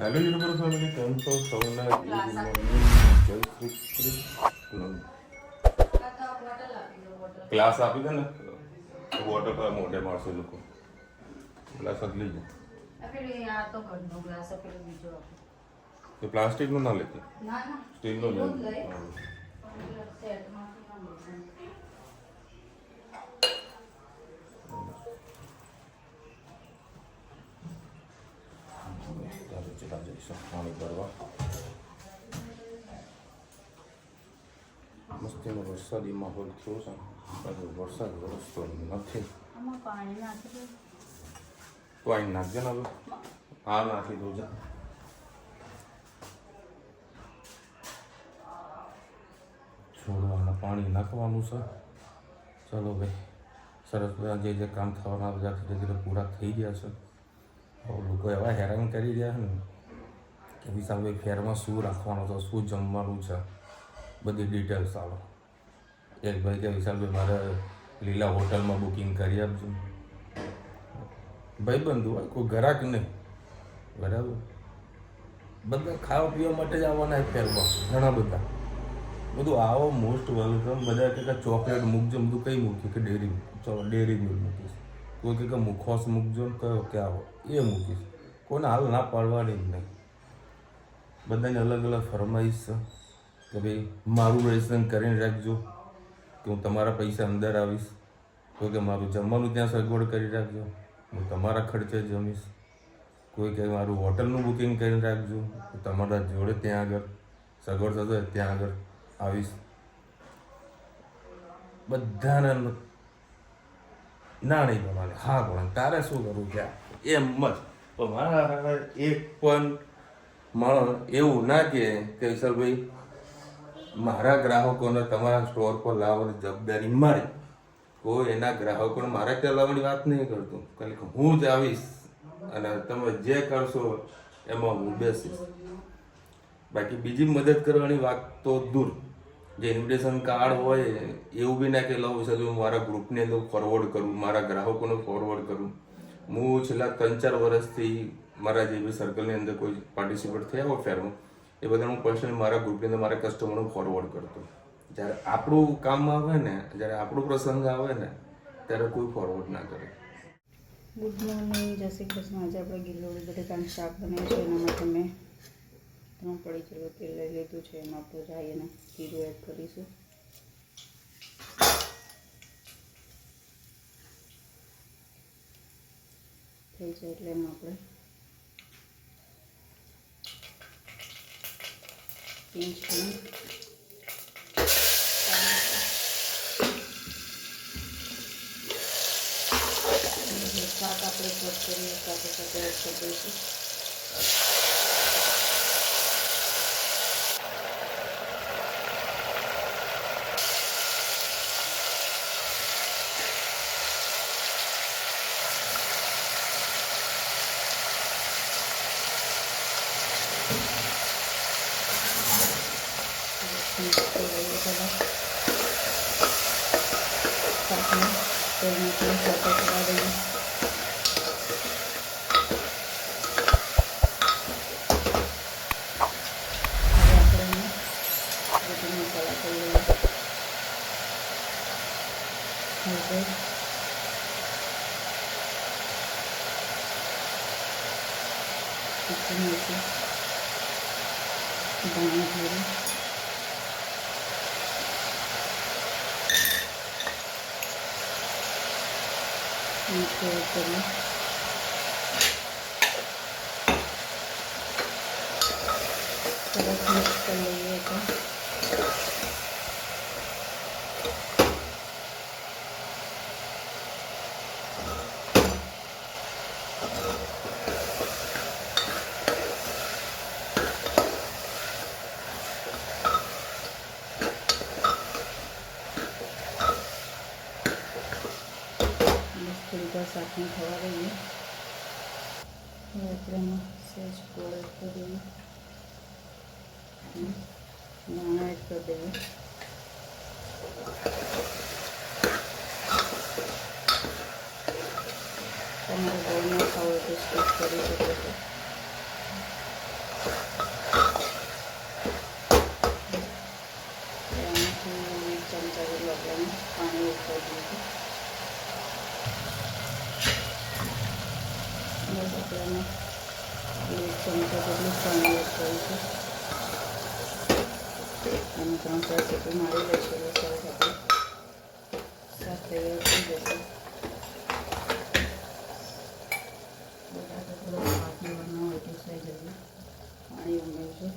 Hello universe family, કેમ છો? સૌના ગુડ મોર્નિંગ, જય શ્રી કૃષ્ણ. ક્લાસ આપી દે ને, વોટર પર મોઢે મારશે લોકો. ગ્લાસ જ લઈ જાય. તો પ્લાસ્ટિકનું ના લેતી, સ્ટીલનું લઈ. ચલા જઈશું પાણી ભરવા. મસ્તીનો વરસાદી માહોલ થયો છે, પણ વરસાદ વરસતો નથી. તો અહીં નાખજે ને હવે. હા, નાખી દઉં છે. છોડવાના પાણી નાખવાનું છે. ચલો ભાઈ, સરસ બધા જે કામ થવાના બધા ધીરે ધીરે પૂરા થઈ ગયા છે. લોકો એવા હેરાન કરી રહ્યા ને કે વિશાલભાઈ ફેરમાં શું રાખવાનું છે, શું જમવાનું છે, બધી ડિટેલ્સ આવો. એક ભાઈ કે વિશાલભાઈ મારે લીલા હોટલમાં બુકિંગ કરી આપજો. ભાઈ બંધુ હોય, કોઈ ગ્રાહક નહીં, બરાબર. બધા ખાવા પીવા માટે જ આવવાના ફેરમાં, ઘણા બધા. બધું આવો, મોસ્ટ વેલકમ. બધા કે ચોકલેટ મૂકજો, બધું કંઈ મૂક્યું કે ડેરી મિલ્ક મૂકીશ. કોઈ કે મુખવાસ મૂકજો ને કયો કે આવો એ મૂકીશ. કોઈને હાલ ના પાડવાની જ નહીં. બધાને અલગ અલગ ફરમાઈશ છે કે ભાઈ મારું રજીસ્ટ્રેશન કરીને રાખજો કે હું તમારા પૈસા અંદર આવીશ. કોઈ કે મારું જમવાનું ત્યાં સગવડ કરી રાખજો, હું તમારા ખર્ચે જમીશ. કોઈ કે મારું હોટલનું બુકિંગ કરીને રાખજો, હું તમારા જોડે ત્યાં આગળ સગવડ થશે ત્યાં આગળ આવીશ. બધાને ના નહીં કરવાની, હા પણ તારે શું કરવું છે એમ જ. પણ મારા એક પણ માણસ એવું ના કહે કે વિશાલભાઈ મારા ગ્રાહકોને તમારા સ્ટોર પર લાવવાની જવાબદારી મારી. કોઈ એના ગ્રાહકોને મારા ત્યાં લાવવાની વાત નહીં કરતું, ખાલી હું જ આવીશ અને તમે જે કરશો એમાં હું બેસીશ. બાકી બીજી મદદ કરવાની વાત તો દૂર. જે ઇન્વિટેશન કાર્ડ હોય એવું બી ના કે લઉં છે, હું મારા ગ્રુપની અંદર ફોરવર્ડ કરું, મારા ગ્રાહકોને ફોરવર્ડ કરું. હું છેલ્લા 3-4 વર્ષથી મારા જે બી સર્કલની અંદર કોઈ પાર્ટિસિપેટ થયા હોય ફેરમાં, એ બધા હું પર્સનલી મારા ગ્રુપની અંદર મારા કસ્ટમરને ફોરવર્ડ કરતો. જ્યારે આપણું કામ આવે ને, જ્યારે આપણો પ્રસંગ આવે ને, ત્યારે કોઈ ફોરવર્ડ ના કરે. ગુડ મોર્નિંગ, જય શ્રી કૃષ્ણ. આજે આપણે ગિલોડી બટેકાનું શાક બનાવ્યું છે. એના માટે મેં 3 પડી કિલો તેલ લઈ લીધું છે. એમાં આપણે રાઈ અને જીરું એડ કરીશું. થઈ જાય એટલે એમાં આપણે પિંચ શાક આપણે કટ કરીને સાથે સાથે એડ કરી દઈશું. શાકને તેલ મૂકીને સાથે કરવા દઈએ. મસાલા કરી લઈએ. હળદર, તીખી મરચું, ધાણા જીરું, મીઠું એડ કરીએ. સરસ મિક્સ કરી લઈએ. તો થોડી વાર શાકને થવા દઈએ. હવે આપણે એમાં સહેજ ગોળ એડ કરી દઈએ, ધાણા એડ કરી દઈએ. તમારે ગોળ ન ખાવો તો સ્કીપ કરી શકો છો. ચમચા જેટલું પાણી એડ કરીશું અને 3-4 સીટી મારી લઈશું. સરસ આપણે શાક તૈયાર થઈ જશે. બટાકા થોડા પાકી બનાવો હોય તો થઈ જશે. પાણી ઉમેરશું.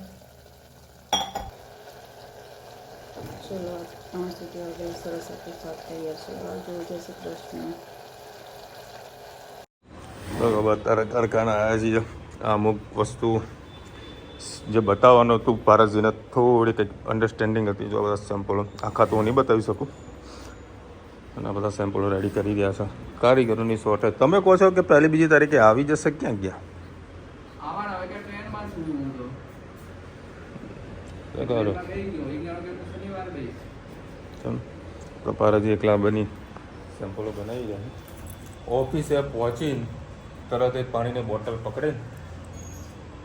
ચલો 3 સીટી વાગે સરસ આપણું શાક તૈયાર છે. જો જય શ્રી કૃષ્ણ. બરાબર, અત્યારે કારખાના આવ્યા છીએ. અમુક વસ્તુ જે બતાવવાનું હતું પારસજીને થોડી કંઈક અન્ડરસ્ટેન્ડિંગ હતી. જો બધા સેમ્પલો આખા તો હું નહીં બતાવી શકું. અને આ બધા સેમ્પલો રેડી કરી રહ્યા છે. કારીગરોની શોર્ટેજ. તમે કહો છો કે પહેલી બીજી તારીખે આવી જશે, ક્યાં ગયા? તો પારસજી એકલા બની સેમ્પલો બનાવી જાય. ઓફિસે પહોંચીને તરત જ પાણીની બોટલ પકડે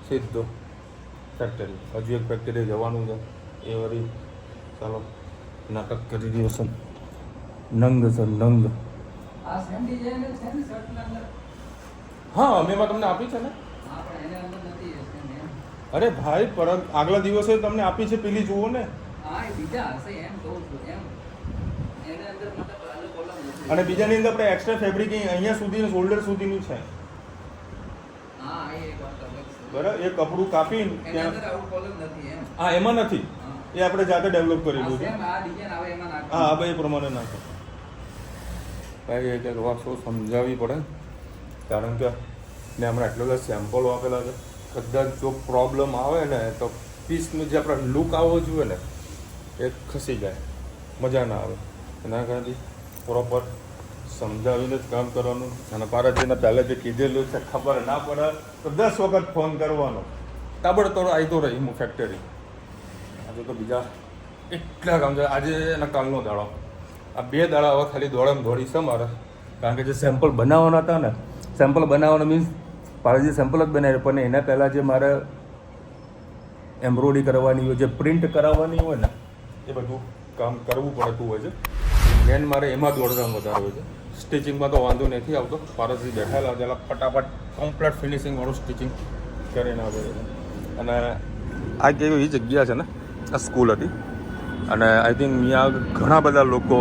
સીધો ફેક્ટરી. હજુ એક ફેક્ટરી જવાનું છે. એ વળી ચાલો નાટક કરી રહ્યો છે. નંગ છે નંગ. હા, અમે એમાં તમને આપી છે ને. અરે ભાઈ, પરમ આગલા દિવસે તમને આપી છે. પેલી જુઓ ને. અને બીજાની અંદર આપણે એક્સ્ટ્રા ફેબ્રિક અહીંયા સુધી શોલ્ડર સુધીનું છે. બરાબર, એ કપડું કાપીને ત્યાં હા એમાં નથી. એ આપણે જાતે ડેવલપ કરેલું છે. હા ભાઈ, એ પ્રમાણે નાખો ભાઈ. એ કે શું સમજાવવી પડે, કારણ કે ને હમણાં એટલા બધા સેમ્પલો આપેલા છે. કદાચ જો પ્રોબ્લેમ આવે ને તો પીસનું જે આપણે લુક આવવો જોઈએ ને એ ખસી જાય, મજા ના આવે. એના કારણે પ્રોપર સમજાવીને જ કામ કરવાનું. અને પારસજીને પહેલાં જે કીધેલું છે ખબર ના પડે તો 10 વખત ફોન કરવાનો. તાબડતોડ આવતો રહી હું ફેક્ટરી. આજે તો બીજા એટલા કામ છે. આજે એના કાલનો દાડો. આ 2 દાડા હવે ખાલી દોડમ દોડી છે મારે. કારણ કે જે સેમ્પલ બનાવવાના હતા ને, સેમ્પલ બનાવવાના મીન્સ પારસજી સેમ્પલ જ બનાવ્યું, પણ એના પહેલાં જે મારે એમ્બ્રોઇડરી કરવાની હોય, જે પ્રિન્ટ કરાવવાની હોય ને, એ બધું કામ કરવું પડતું હોય છે. મેન મારે એમાં દોડધામ વધારે હોય છે. સ્ટિચિંગમાં તો વાંધો નથી આવતો. પારસજી બેઠેલા જેલા ફટાફટ કમ્પ્લીટ ફિનિશિંગવાળું સ્ટિચિંગ કરીને આવે છે. અને આ કેવી જગ્યા છે ને, આ સ્કૂલ હતી. અને આઈ થિંક ત્યાં ઘણા બધા લોકો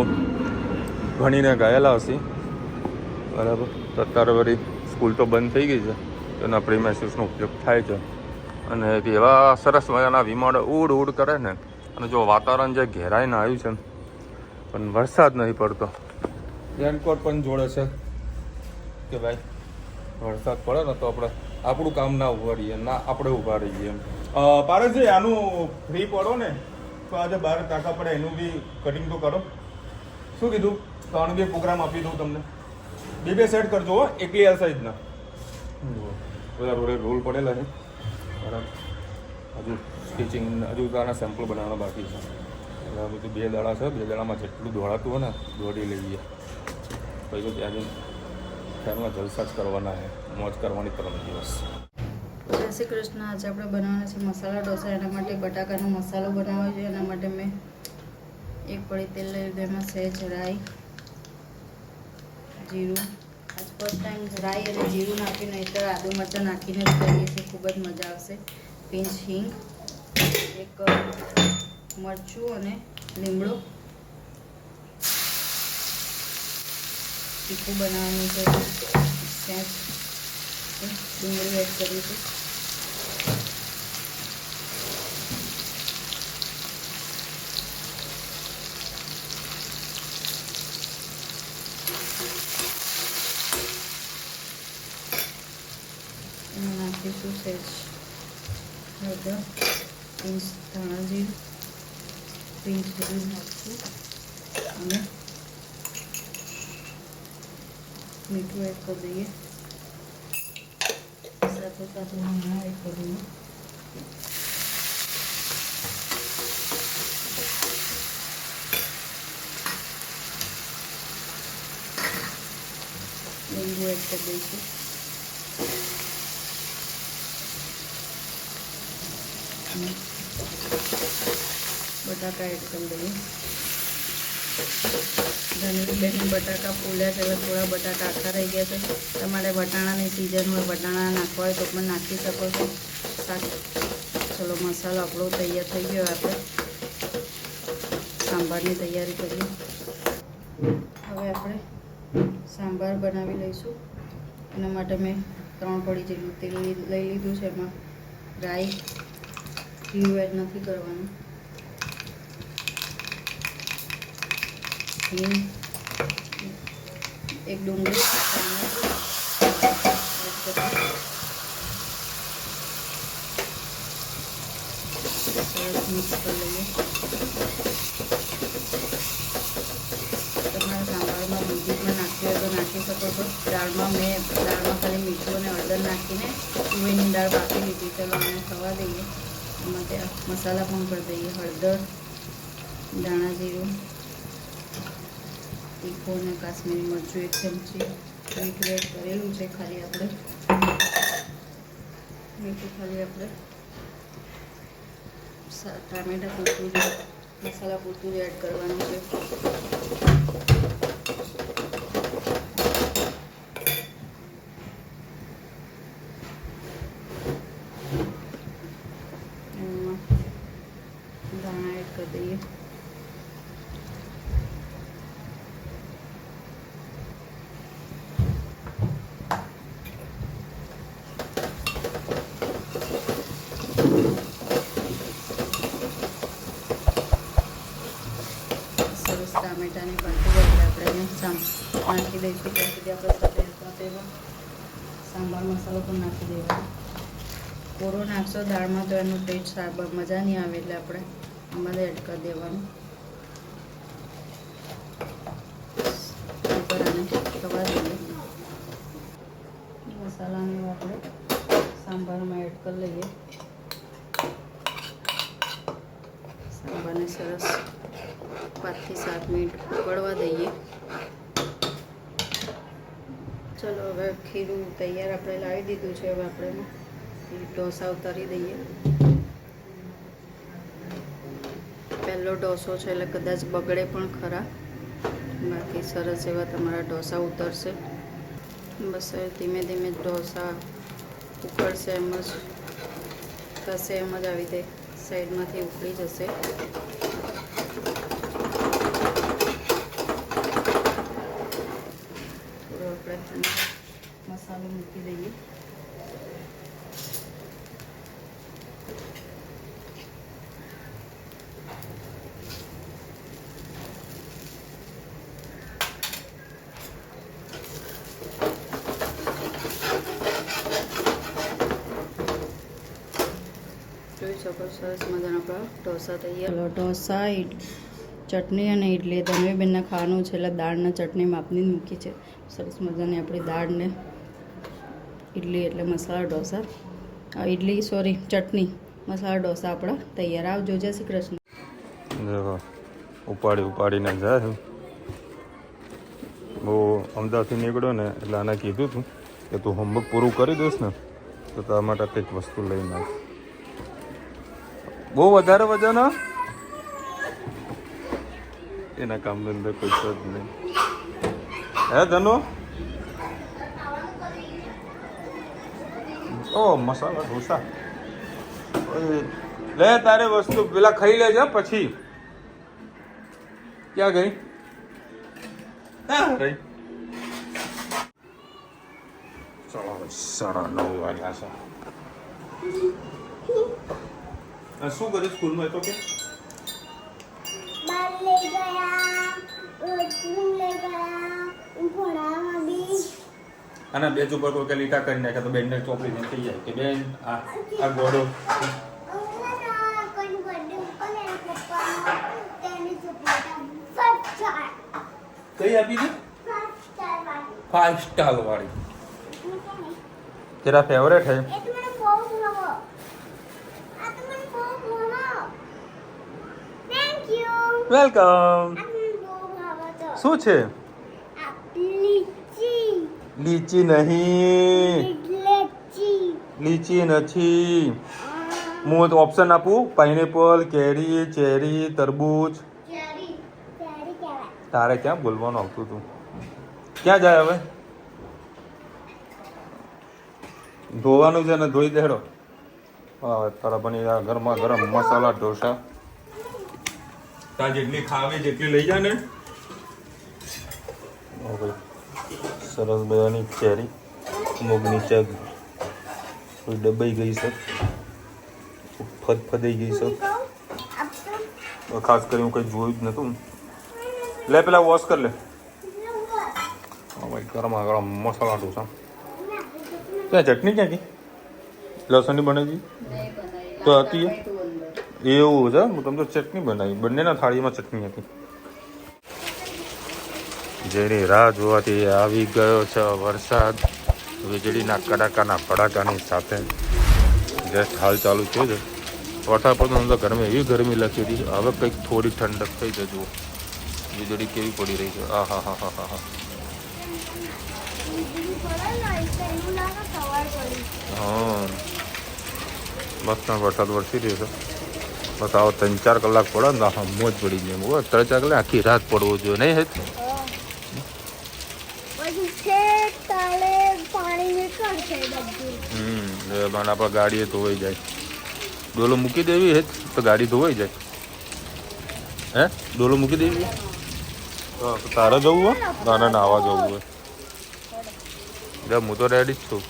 ભણીને ગયેલા હશે. બરાબર, તો અત્યારે વળી સ્કૂલ તો બંધ થઈ ગઈ છે. એના પ્રીમાઇસીસનો ઉપયોગ થાય છે. અને એવા સરસ મજાના વિમાનો ઉડ કરે ને. અને જો વાતાવરણ જે ઘેરાઈને આવ્યું છે પણ વરસાદ નહીં પડતો. રેનકોટ પણ જોડે છે કે ભાઈ વરસાદ પડે ને તો આપણું કામ ના ઉભા રહીએ, ના આપણે ઊભા રહીએ એમ. પારસજી, આનું ફ્રી પડો ને તો આજે 12 ટાંકા પડે એનું બી કટિંગ તો કરો. શું કીધું? તો આનો બી પ્રોગ્રામ આપી દઉં તમને. 2 સેટ કરજો હો, એકલી આ સાઈઝના. બધા રોલ પડેલા છે. બરાબર, હજુ સ્ટિચિંગ હજુ તારા સેમ્પલ બનાવવાના બાકી છે. એટલે બધું 2 દાડા છે. 2 દાડામાં જેટલું દોડાતું હોય ને દોડી લઈએ. પછી તો ત્યાં જઈને ઘરમાં જલસા જ કરવાના છે, મોજ કરવાની 3 દિવસ. જય શ્રી કૃષ્ણ. આજે આપણે બનાવવાના છે મસાલા ઢોસા. એના માટે બટાકાનો મસાલો બનાવવો જોઈએ. એના માટે મેં 1 પડી તેલ લઈ લીધું. એમાં સહેજ રાઈ, જીરું. આજ ફર્સ્ટ ટાઈમ રાઈ અને જીરું નાખીને, નહીંતર આદુ મરચાં નાખીને જ કરીએ છીએ. ખૂબ જ મજા આવશે. પિંચ હિંગ, 1 મરચું અને લીમડો. તીખું બનાવવાનું છે. સહેજ ડુંગળી એડ કરીશું. એમાં નાખીશું સહેજ હળદર, પિંચ ધાણા જીરું, પિંચ જીરું નાખીશું અને મીઠું એડ કરી દઈએ. સાથે સાથે ધાણા એડ કરી દઈએ. લીંબુ એડ કરી દઈશું. બટાકા એડ કરી દઈએ. ધનવીબેન બટાકા ફૂલ્યા છે, હવે થોડા બટાકા આખા રહી ગયા છે. તમારે વટાણાની સિઝન હોય, વટાણા નાખવા હોય તો પણ નાખી શકો છો. શાક ચલો મસાલો આપણો તૈયાર થઈ ગયો. આપણે સાંભારની તૈયારી કરીએ. હવે આપણે સાંભાર બનાવી લઈશું. એના માટે મેં 3 પડી જેટલું તેલ લઈ લીધું છે. એમાં રાઈ, ઘી એડ નથી કરવાનું, હિંગ, એક ડુંગળી સરસ મિક્સ કરી લઈએ. તમારે સાંભારમાં દૂધી પણ નાખવી હોય તો નાખી શકો છો. દાળમાં ખાલી મીઠું અને હળદર નાખીને તુવેરની દાળ બાફી લીધી. ચલો આને થવા દઈએ. એમાં ત્યાં મસાલા પણ કરી દઈએ. હળદર, ધાણા જીરું, તીખું અને કાશ્મીરી મરચું 1 ચમચી, મીઠું એડ કરેલું છે. ખાલી આપણે ટામેટા પૂરતું જ મસાલા પૂરતું જ એડ કરવાનું છે. એમાં ધાણા એડ કરી દઈએ. સરસ ટામેટાની પાકી જાય એટલે આપણે એને નાખી દઈશું. ત્યાં સુધી આપણે સાથે સાંભાર મસાલો પણ નાખી દેવાનો. કોરો નાખશો દાળમાં તો એનું ટેસ્ટ મજા નહીં આવે, એટલે આપણે આમાં એડ કરી દેવાનું. ઉપર આને થવા દઈએ. મસાલાને આપણે સાંભારમાં એડ કરી લઈએ. સાંભારને સરસ 5 થી 7 મિનિટ ઉકળવા દઈએ. ચલો હવે ખીરું તૈયાર આપણે લાવી દીધું છે. હવે આપણે ઢોસા ઉતારી દઈએ. પહેલો ઢોસો છે એટલે કદાચ બગડે પણ ખરા, બાકી સરસ એવા તમારા ઢોસા ઉતરશે. બસ ધીમે ધીમે ઢોસા ઉકળશે, એમ જ થશે, એમ જ આવી રીતે સાઈડમાંથી ઉકળી જશે. થોડો આપણે મસાલો મૂકી દઈએ. જોઈ શકો સરસ મજાના આપણા ઢોસા તૈયાર. ઢોસા, ચટણી અને ઇડલી ધનવીબેનના ખાવાનું છે એટલે દાળના ચટણી માપની મૂકી છે. સરસ મજાની આપણી દાળને ઇડલી એટલે મસાલા ઢોસા, ચટણી મસાલા ઢોસા આપણા તૈયાર. આવજો. જય શ્રી કૃષ્ણ. ઉપાડીને જાય. બહુ અમદાવાદથી નીકળ્યો ને એટલે આને કીધું હતું કે તું હોમવર્ક પૂરું કરી દઈશ ને તો તારા માટે કંઈક વસ્તુ લઈને આવ. બહુ વધારે વજન એના કામની અંદર કોઈ જ નહીં. હે ધનો? ઓ મસાલા ઢોસા લે, તારે વસ્તુ પેલા ખાઈ લેજે પછી. ક્યાં ગઈ? રહી. ચલો 9:30 વાગ્યા છે. શું કર્યું સ્કૂલમાં? તો કે આના બેચ ઉપર કોઈ કે લીટા કરી નાખે તો બેનને ચોપડી ને થઈ જાય કે બેન આ ગોળો કઈ આપી છે? 5 સ્ટાર વાળી. તેરા ફેવરેટ है? વેલકમ. શું છે? લીચી નહીં, લીચી નથી. હું ઓપ્શન આપું: પાઇનેપલ, કેરી, ચેરી, તરબૂચ. તારે ક્યાં બોલવાનું આવતું હતું? ક્યાં જાય હવે? ધોવાનું છે ને ધોઈ દેડો. હા તારા બની ગરમા ગરમ મસાલા ઢોસા. તાર જેટલી ખાવી જેટલી લઈ જા ને. સરસ બધાની ચેરી મગની ચા ડબાઈ ગઈ છે, ફદફદાઈ ગઈ છે. ખાસ કરી હું કંઈ જોયું જ નતું. લે પેલા વોશ કર લે. ભાઈ ગરમા ગરમ મસાલા ઢોસા. ત્યાં ચટણી ક્યાં ગઈ? લસણની બનાવી તો હતી એવું છે. હું તમને ચટણી બનાવી, બંનેના થાળીમાં ચટણી હતી. જેની રાહ જોવાથી આવી ગયો છે વરસાદ. વીજળીના કડાકાના ભડાકાની સાથે જસ્ટ હાલ ચાલુ થયો છે. વરસાદ પડતો તો ગરમી એવી ગરમી લાગતી હતી. હવે કંઈક થોડી ઠંડક થઈ છે. જુઓ વીજળી કેવી પડી રહી છે. આ હા હા હા હા હા હા મસ્ત વરસાદ વરસી રહ્યો છે. બસ આવો 3-4 કલાક પડે ને હા મોજ પડી જાય. 3-4 કલાક આખી રાત પડવો જોઈએ નહીં હેત? આપણા ગાડીએ ધોવાઈ જાય. ડોલો મૂકી દેવી હેત તો ગાડી ધોવાઈ જાય. હે ડોલો મૂકી દેવી? તારે જવું હોય? ના નાવા જવું હોય હું તો રેડી જ છું.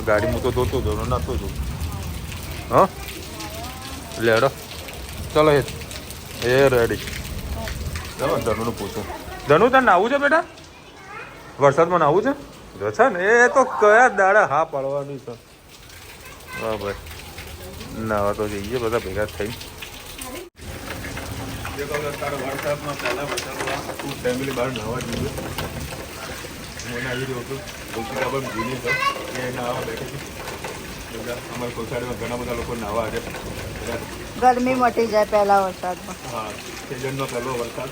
ગાડી હું તો ધોતો ધોનો નાખતો છું. હા લેડો ચલો હેત એ રેડી. ચાલો ધનુનું પૂછું. ધનુ તારે નાવું છે બેટા? વરસાદમાં નાવું છે? જો છે ને એ તો કયા દાડા હા પાડવાની છે. હા ભાઈ નાવા તો જઈએ બધા ભેગા થઈ. વરસાદમાં પહેલા વરસાદમાં આખું ફેમિલી બહાર નાવા જોઈએ. હું આવી રહ્યો છું કોશિકા પણ જૂની છે એ નાવા બેઠી હતી. અમારી સોસાયટીમાં ઘણા બધા લોકો નાવા આજે ગરમી મટી જાય પહેલા વરસાદમાં. હા સિઝનનો પહેલો વરસાદ.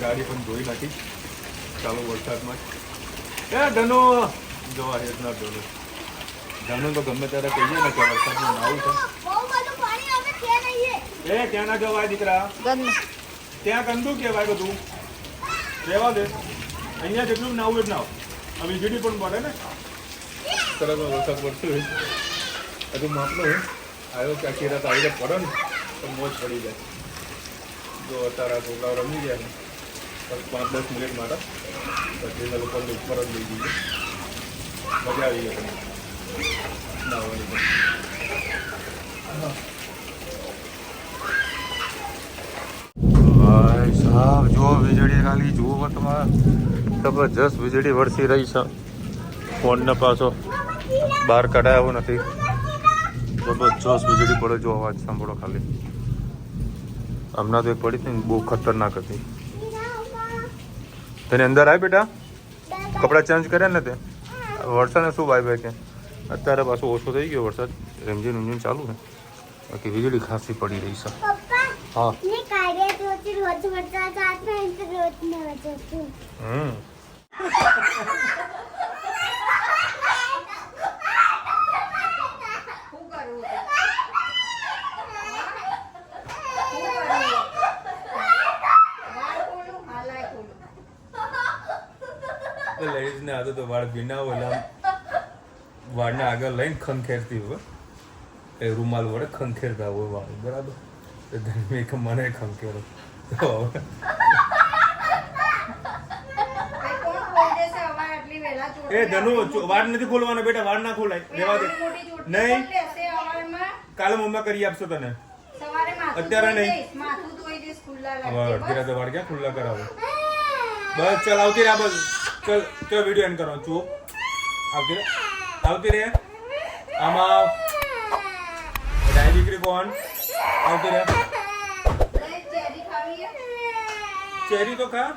ગાડી પણ ધોઈ નાખી ચાલુ વરસાદમાં. એ ધનુ જોવા હેત ના ધોનું. ધનુ તો ગમે ત્યારે કહીએ ને કે વરસાદમાં નાવું છે. એ ત્યાં ના જવાય દીકરા. ત્યાં ગંદુ કહેવાય બધું. રહેવા દે. અહીંયા જેટલું નાવું જ નાવ. આ વીજળી પણ પડે ને. સરસ વરસાદ પડશે હજુ માપનો આવ્યો કે આખી રાત આવી જાય પડે ને તો મોજ પડી જાય. જો અત્યારે છોકરાઓ રમી ગયા ને બસ 5-10 મિનિટ માટે પછી એ લોકોને ઉપર જ લઈ જઈએ. મજા આવી ગઈ નાવાની પણ. ભાઈ સાહેબ જો વીજળી ખાલી જુઓ તમારે જબરજસ્ત વીજળી વરસી રહી છે. ફોનને પાછો બહાર કઢાયો નથી. જબરજસ્ત વીજળી પડે. જો અવાજ સાંભળો ખાલી. હમણાં તો એક પડી હતી ને બહુ ખતરનાક હતી. તેને અંદર આવ બેટા. કપડાં ચેન્જ કર્યા ને તે વરસાદને શું ભાઈ કે અત્યારે પાછો ઓછો થઈ ગયો વરસાદ. રીમઝીમ ચાલુ છે. બાકી વીજળી ખાસી પડી રહી છે. હા લેડીઝ ને આદત વાળ ભીના હોય વાળને આગળ લઈને ખંખેરતી હોય. એ રૂમાલ વડે ખંખેરતા હોય વાળ બરાબર. મને ખંખેરો એ ધનુ વાળ નથી ખોલવાના બેટા. વાળ ના ખોલાય. રહેવા દે. નહીં કાલે મમ્મા કરી આપશો તને. અત્યારે નહીં. અડધી રાતે વાળ ક્યાં ખુલ્લા કરાવો. બસ ચાલ આવતી રહ્યા. બસ ચાલ ચાલ વિડીયો એન્ડ કરો. જુઓ આવતી રહે. આમાં ડાય દીકરી કોણ આવતી રહે. ચેરી તો ખા.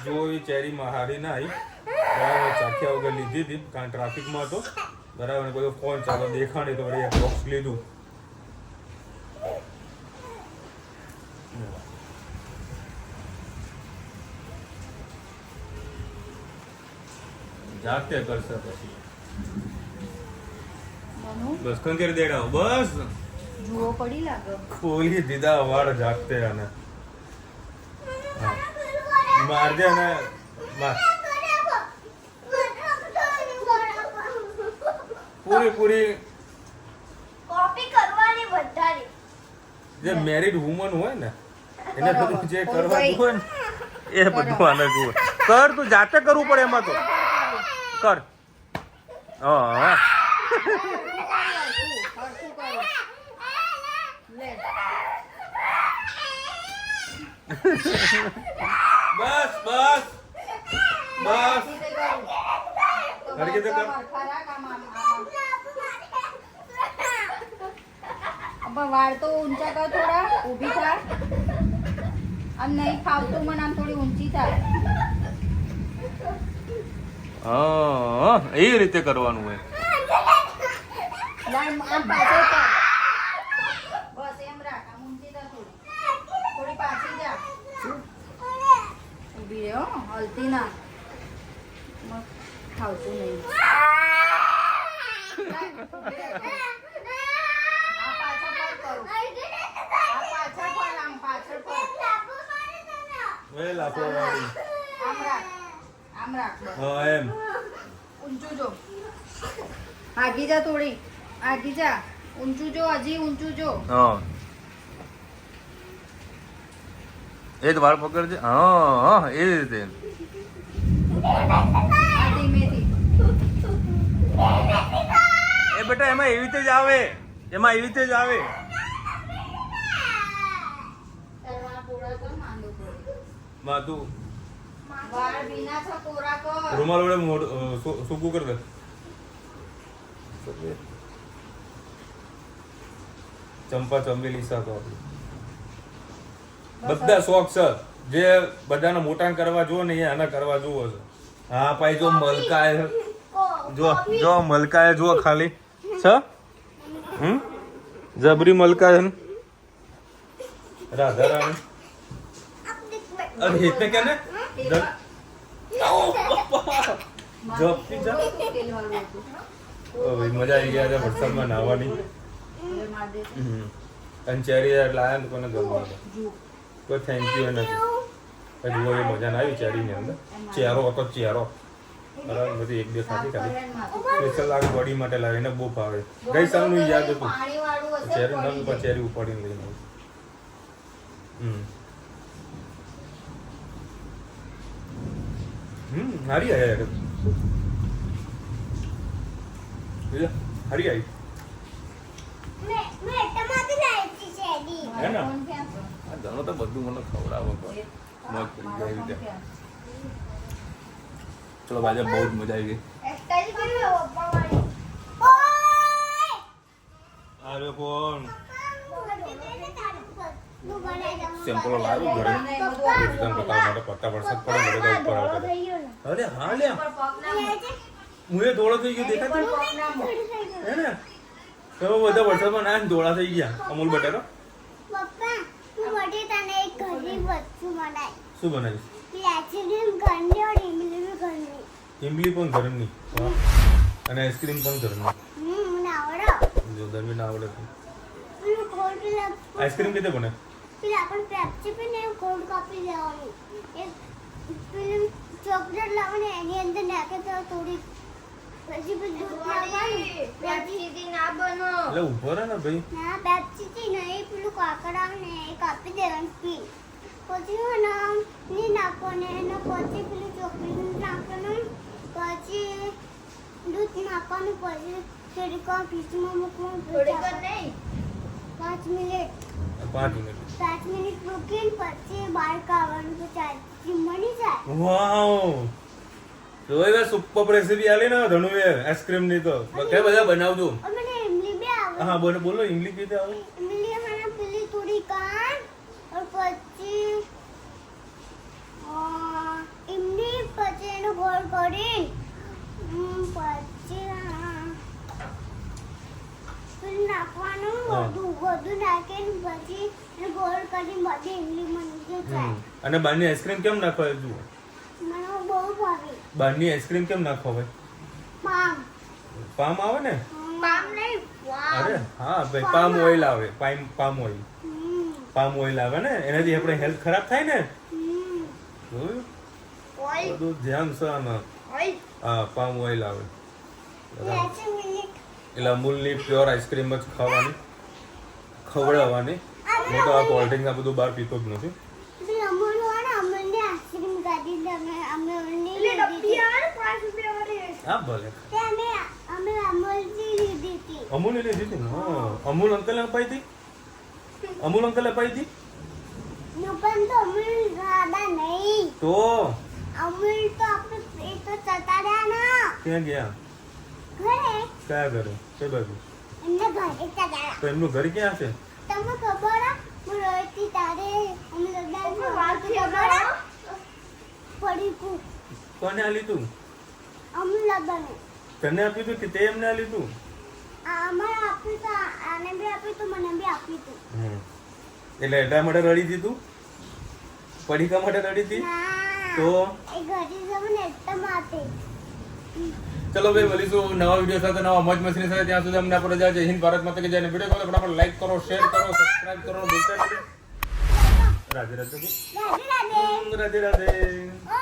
જો એ ચેરી હારી ના આવી બરાબર. ચાખ્યા વગર લીધી હતી કારણ ટ્રાફિકમાં હતો બરાબર. બધો ફોન ચાલો દેખાણી તો વળી એક બોક્સ લીધું. જાતે કરશે પછી. બસ કંકેર દેડાવ બસ. જુઓ પડી લાગે. ખોલી દીધા વાળ જાગતે અને મારજે અને માર પૂરી કોપી કરવાની બધાની. જે મેરિડ વુમન હોય ને એને બધું જે કરવાનું હોય ને એ બધું આને જુએ. કર તું જાતે કરવું પડે એમાં તો કર. હા બસ બસ બસ હરકતે કર. વાળ તો ઊંચા કર, થોડા ઊભી થા. આમ નહીં ફાવતું મને, આમ થોડી ઊંચી થાય. હા એ રીતે કરવાનું હોય. આમ પાછળ કર. બસ એમ રાખ. આમ ઊંચી થા થોડી. થોડી પાછી જા. ઊભી રહે હો, હલતી ના. ફાવતું નહીં. એ લાફો વાળી. આમ રાખ બસ. હા એમ. ઊંચું જો. આગી જા થોડી. આગી જા. ઊંચું જો, હજી ઊંચું જો. હા એ જ વાળ પકડજે. હા એ રીતે. આ ધીમેથી. એ બેટા એમાં એવી રીતે જ આવે. એમાં એવી રીતે જ આવે. તારા પોળા કર, માંડો પોળો. માતું વાળ ભીના છે, કોરા કર. રૂમાલ વડે સૂકું કરી દે. ચંપા ચંબેલી શાક આપી. બધા શોખ છે જે બધાને મોટા કરવા જુઓ ને એ આના કરવા જુઓ છે. હા ભાઈ જો મલકાય જો મલકાય જુઓ ખાલી છે. જબરી મલકાય ને રાધા રાણી. અરે એટલે કે ને જપતી જા. મજા આવી ગયા છે વરસાદમાં નાહવાની. અને ચેરી લાયા ને કોને ગમવા કોઈ થેન્ક યુ નથી. જુઓ એ મજા ના આવી ચેરીની અંદર. ચેરો હતો ચેરો. બરાબર બધી એક બે ખાધી ખાધી. સ્પેશિયલ આ બોડી માટે લાવે એને બહુ ભાવે. ગઈ સાલનું યાદ હતું. ચેરી નંગ પર ચેરી ઉપાડીને લઈને હારી આવી હારી આવી. હે ને ઘણો તો બધું મને ખવડાવો તો મોજ પડી ગઈ રીતે. ચલો બાજા બહુ જ મજા આવી ગઈ. અરે કોણ સેમ્પલ લાવ્યું ઘરે એકદમ બતાવવા માટે પત્તા વરસાદ પડે ને બધા ઉપર આવતા. અરે હા લ્યા હું એ દોડો થઈ ગયો દેખાતું હે ને. તો બધા વરસાદમાં ના દોડા થઈ ગયા. અમૂલ બટાકા શું બનાવીશ? ઇમલી પણ ઘરની અને આઈસ્ક્રીમ પણ ઘરની. જો દરમી ના આવડે તો આઈસ્ક્રીમ કેતે બને? ચોકલેટ લાવવાની એની અંદર નાખે તો થોડી પછી દૂધ લાવવાનું. પેપ્સી ના બનો. એટલે ઉભો રહે ને ભાઈ. ના પેપ્સી નહીં, પેલું કાકડા ને એ કાપી દેવાનું પી. પછી ની નાખવાનું એને પછી પેલું ચોકલેટ નાખવાનું પછી દૂધ નાખવાનું પછી થોડીક ફ્રીજમાં મૂકવાનું. થોડીક નહીં 5 મિનિટ. 5 મિનિટ મૂકીને પછી બહાર કાઢવાનું પછી આઈસ્ક્રીમ બની જાય. વાવ જોઈ સુપર રેસીપી આલી ને ધનુએ આઈસ્ક્રીમ ની તો કે બધા બનાવજો. મને ઇમલી બે આવે. હા બોલો ઇમલી કીધે આવે. ઇમલી મને પેલી થોડી કાન और પછી ઇમલી પછી એનો ગોળ કરી પછી પેલું નાખવાનું બધું નાખીને પછી એને ગોળ કરીને બધી ઇમલી બની જાય. અને બારની આઈસ્ક્રીમ કેમ નાખવા જુઓ? મને બહુ ભાવે. બારની આઈસ્ક્રીમ કેમ નાખો ભાઈ? પામ આવે ને? પામ નહીં. અરે હા ભાઈ પામ ઓઇલ આવે. પામ ઓઇલ આવે ને એનાથી આપણે હેલ્થ ખરાબ થાય ને બધું ધ્યાન છે આના. હા પામ ઓઇલ આવે લેસન મિનિટ એટલે અમૂલની પ્યોર આઈસ્ક્રીમ જ ખાવાની ખવડાવવાની. હું તો આ કોલ્ડ ડ્રિંક આ બધું બહાર પીતો જ નથી. પેલી અમૂલની આઈસ્ક્રીમ કાઢી તમે અમે ઓનલી લીધી હા ભલે તે અમે અમૂલથી લીધી હતી અમૂલ લીધી હતી ને હા. અમૂલ અંકલે અપાઈ હતી. અમૂલ અંકલે અપાઈ હતી દુકાન તો અમૂલ રાધા નહીં તો અમૂલ તો આપણે એ તો જતા રહ્યા ના ક્યાં ગયા? ઘરે કયા ઘરે? કઈ બાજુ? એમના ઘરે જતા રહ્યા તો એમનું ઘર ક્યાં છે? તમને ખબર આ હું રોતી તારે અમે લગ્ન ખબર આ પડી કુ કોને આલી તું? અમે લગ્ન તને આપ્યું તું કે તે એમને આલી તું? અમારે આપ્યું તો આને બી આપ્યું તો મને બી આપ્યું તું એટલે એટલા માટે રડી હતી તું? પડીકા માટે રડી હતી? ના તો એ ઘરે જવું ને એટલા માટે ચલો ભાઈ મળીશું નવા વિડીયો સાથે નવા મોજ મસ્તી સાથે. ત્યાં સુધી અમને આપણે રજા. જય હિન્દ ભારત માતા કી જય. વિડીયો ગમે તો ફટાફટ લાઈક કરો, શેર કરો, સબસ્ક્રાઇબ કરો, ભૂલતા નહીં. રાધે રાધે રાધે રાધે રાધે રાધે.